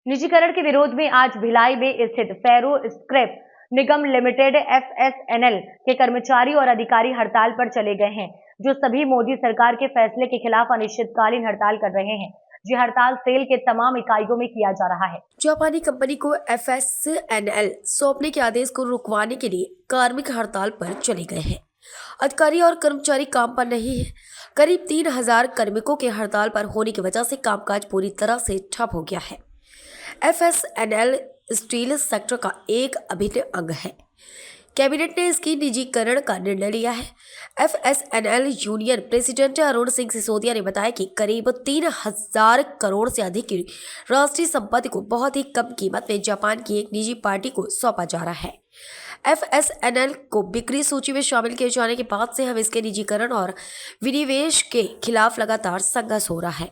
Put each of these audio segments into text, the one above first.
निजीकरण के विरोध में आज भिलाई में स्थित फेरो स्क्रैप निगम लिमिटेड FSNL के कर्मचारी और अधिकारी हड़ताल पर चले गए हैं, जो सभी मोदी सरकार के फैसले के खिलाफ अनिश्चितकालीन हड़ताल कर रहे हैं। जी हड़ताल सेल के तमाम इकाइयों में किया जा रहा है। जापानी कंपनी को FSNL सौंपने के आदेश को रुकवाने के लिए कार्मिक हड़ताल पर चले गए हैं। अधिकारी और कर्मचारी काम पर नहीं है। करीब 3000 कार्मिकों के हड़ताल पर होने की वजह से कामकाज पूरी तरह से ठप हो गया है। FSNL स्टील सेक्टर का एक अभिन्न अंग है। कैबिनेट ने इसकी निजीकरण का निर्णय लिया है। FSNL union president Arun Singh Sisodia ने बताया कि करीब 3000 करोड़ से अधिक की राष्ट्रीय संपत्ति को बहुत ही कम कीमत में जापान की एक निजी पार्टी को सौंपा जा रहा है। FSNL को बिक्री सूची में शामिल किए जाने के बाद से हम इसके निजीकरण और विनिवेश के खिलाफ लगातार संघर्ष हो रहा है।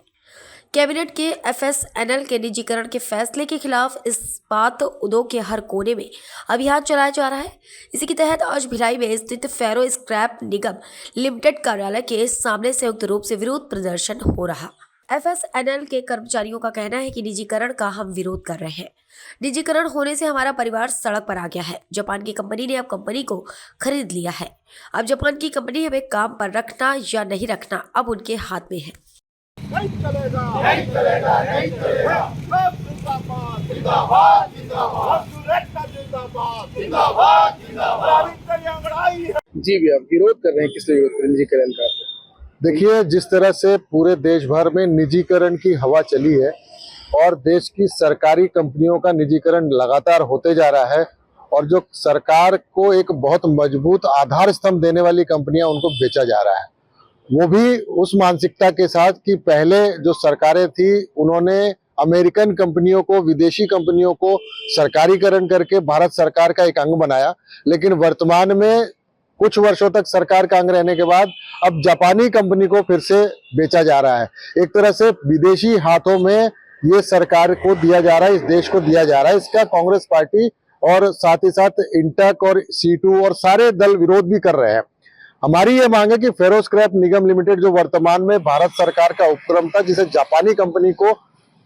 कैबिनेट के FSNL के निजीकरण के फैसले के खिलाफ इस्पात उद्योग के हर कोने में अभियान चलाया जा रहा है। इसी के तहत आज भिलाई में स्थित फेरो स्क्रैप निगम लिमिटेड कार्यालय के सामने संयुक्त रूप से विरोध प्रदर्शन हो रहा। FSNL के कर्मचारियों का कहना है कि निजीकरण का हम विरोध कर रहे हैं। निजीकरण होने से हमारा परिवार सड़क पर आ गया है। जापान की कंपनी ने अब कंपनी को खरीद लिया है। अब जापान की कंपनी हमें काम पर रखना या नहीं रखना अब उनके हाथ में है। नहीं चलेगा, नहीं चलेगा, नहीं चलेगा। जिंदाबाद, जिंदाबाद, जिंदाबाद। जिंदाबाद, जिंदाबाद, जिंदाबाद। जी भैया, विरोध कर रहे हैं, किस लिए विरोध कर रहे हैं निजीकरण का? देखिए, जिस तरह से पूरे देश भर में निजीकरण की हवा चली है और देश की सरकारी कंपनियों का निजीकरण लगातार होते जा रहा है और जो सरकार को एक बहुत मजबूत आधार स्तंभ देने वाली कंपनियां उनको बेचा जा रहा है, वो भी उस मानसिकता के साथ कि पहले जो सरकारें थी उन्होंने अमेरिकन कंपनियों को, विदेशी कंपनियों को सरकारीकरण करके भारत सरकार का एक अंग बनाया, लेकिन वर्तमान में कुछ वर्षों तक सरकार का अंग रहने के बाद अब जापानी कंपनी को फिर से बेचा जा रहा है। एक तरह से विदेशी हाथों में ये सरकार को दिया जा रहा है, इस देश को दिया जा रहा है। इसका कांग्रेस पार्टी और साथ ही साथ इंटक और C2 और सारे दल विरोध भी कर रहे हैं। हमारी ये मांग है कि फेरो स्क्रैप निगम लिमिटेड जो वर्तमान में भारत सरकार का उपक्रम था, जिसे जापानी कंपनी को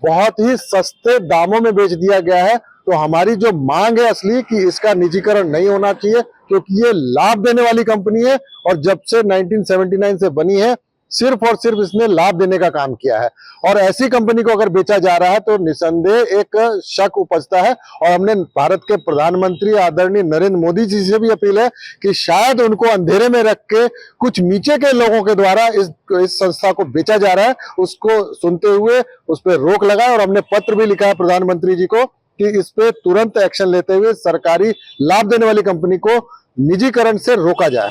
बहुत ही सस्ते दामों में बेच दिया गया है, तो हमारी जो मांग है असली कि इसका निजीकरण नहीं होना चाहिए, क्योंकि ये लाभ देने वाली कंपनी है और जब से 1979 से बनी है सिर्फ और सिर्फ इसने लाभ देने का काम किया है। और ऐसी कंपनी को अगर बेचा जा रहा है तो निसंदेह एक शक उपजता है। और हमने भारत के प्रधानमंत्री आदरणीय नरेंद्र मोदी जी से भी अपील है कि शायद उनको अंधेरे में रख के कुछ नीचे के लोगों के द्वारा इस संस्था को बेचा जा रहा है, उसको सुनते हुए उस पर रोक लगाए। और हमने पत्र भी लिखा है प्रधानमंत्री जी को कि इस पे तुरंत एक्शन लेते हुए सरकारी लाभ देने वाली कंपनी को निजीकरण से रोका जाए।